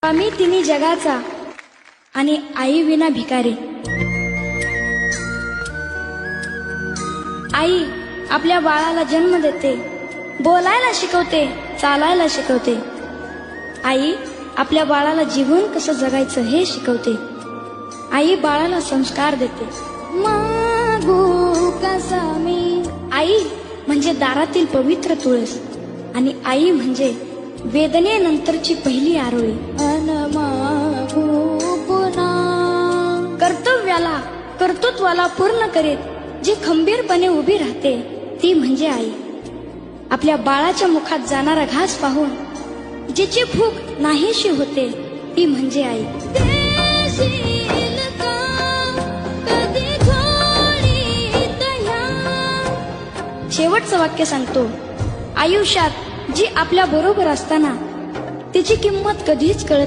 आम्ही तिन्ही जगाचा आणि आई विना भिकारी। आई आपल्या बाळाला जन्म देते, बोलायला शिकवते, चालायला शिकवते। आई आपल्या बाळाला जीवन कसं जगायचं हे शिकवते। आई बाळाला संस्कार देते। मागू कसा मी। आई म्हणजे दारातील पवित्र तुळस आणि आई म्हणजे वेदनेनंतरची पहिली आरोळी। अन मागू पुन्हा कर्तृत्वाला पूर्ण करीत जी खंबीरपणे उभी राहते ती म्हणजे आई। आपल्या बाळाच्या मुखात जाणारा घास पाहून जिची भूक नाहीशी होते ती म्हणजे आई। शेवटचं वाक्य सांगतो, आयुष्यात जी आपल्या बरोबर असताना तिची किंमत कधीच कळत